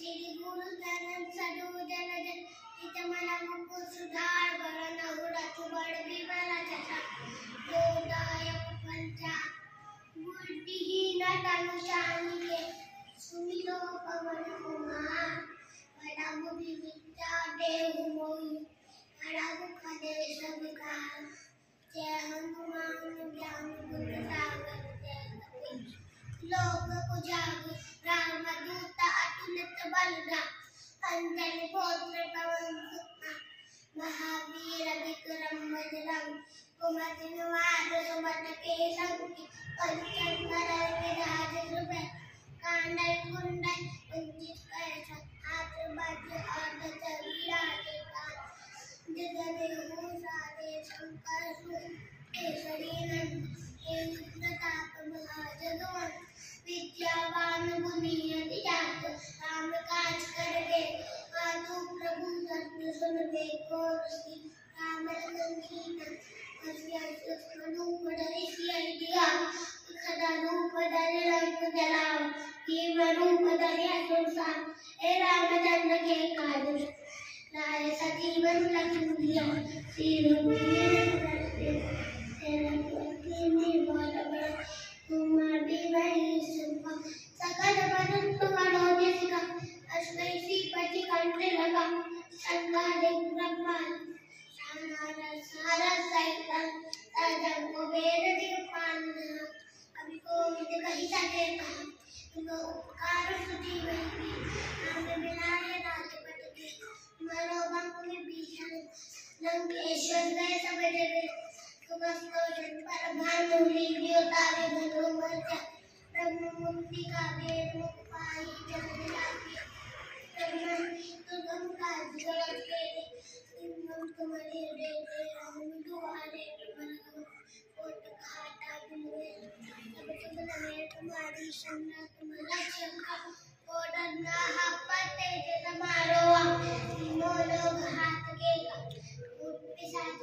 श्री गुरु चरण सदु जन जन इत मन मुकु सुधार वरण उड़त बड़ विमल जटा जोदायक पंचा बुद्धिहीन तनु जानिके सुमिरो पवन कुमार बड़ा बुद्धि विद्या देहु मोहि बड़ा मुख देश विकार जय हनुमान ज्ञान गुण सागर जय कपीश लोक उजागर रामदूत अतुलित बलधाम अंजनी पुत्र पवन सुत महावीर विक्रम बजरंग कुमति निवार सुमति के संग कंचन वरण विराज सुबह कांडल कुंडल कुंचित कैसा हाथ वज्र और ध्वज विराजे कांध जगत सारे शंकर सुत केसरी नंदन प्रताप महाजगवंत विद्यावान गुणियति जात राम काज करके आतु प्रभु सत्य सुन देखो ऋषि राम लखन सीता हसिया सूक्ष्म रूप धरि सियहि दिया खड़ा रूप धरि रंग जलाओ जीव रूप धरि असुरसार हे रामचंद्र के काज लाए सजीवन लखन दिया सिर तुम्हारी वही सुबह सकल मनुष्य मनोज सिखा अष्टै श्रीपति कंठ लगा संगादिक ब्रह्मांड सारस सहित सजग कुबेर दिक्पाल कवि कोविद कहि सके कहा तुम उपकार स्तुति वही नाम मिलाए राजपट के मनोभंग विभीषण लंकेश्वर गए सब जगह पर भानु लील्योतारे धनु मर्त्य ब्रह्म मुक्ति का वेद मुख पाई जगत लागे तुम काज गलत के सिंहम तुम्हारे देते राम दुआरे बलगम कोट घाटा बिनुए सब तुम लगे तुम्हारी शरणा तुम लक्ष्य का कोडन ना हपते जे समारोह तीनों लोग हाथ के पिशाच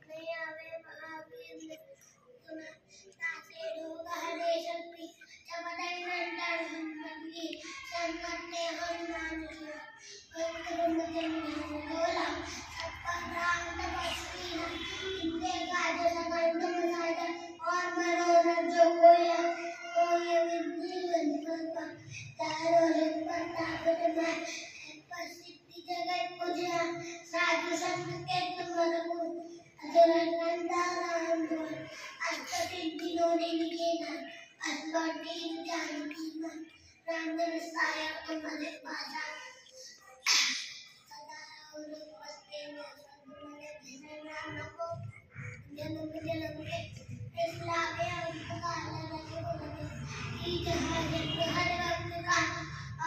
नहीं आवे महावीर तुम तासे रोग हरे शक्ति चमदई नंदन हनुमति संकट ने हनुमान अंतरम जन बोला सबका राम तपस्वी है इनके काज सकल तुम साधन और मनोरथ जो कोई विधि संकल्प तारो हित प्रताप तुम्हारे प्रसिद्धि जगत पूज्य साधु संत के तुम रघु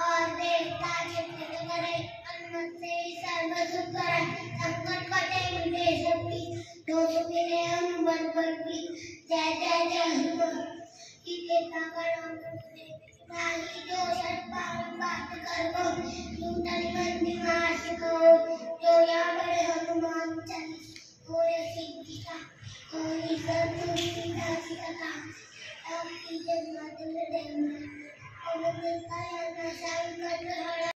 और देवता चित्त करे अन्नते सर्व सुख करे संकट कटे मुझे सभी दोष मिले हनुमान पर भी जय जय जय हनुमान की कृपा करो नाही जो सत्पाल बात करो नूतन मंदिर मास को जो या बड़े हनुमान चालीस होए सिद्धि का होई संतुष्टि दासी कथा अब की जन्म दिल देना और दिल का या नशा कर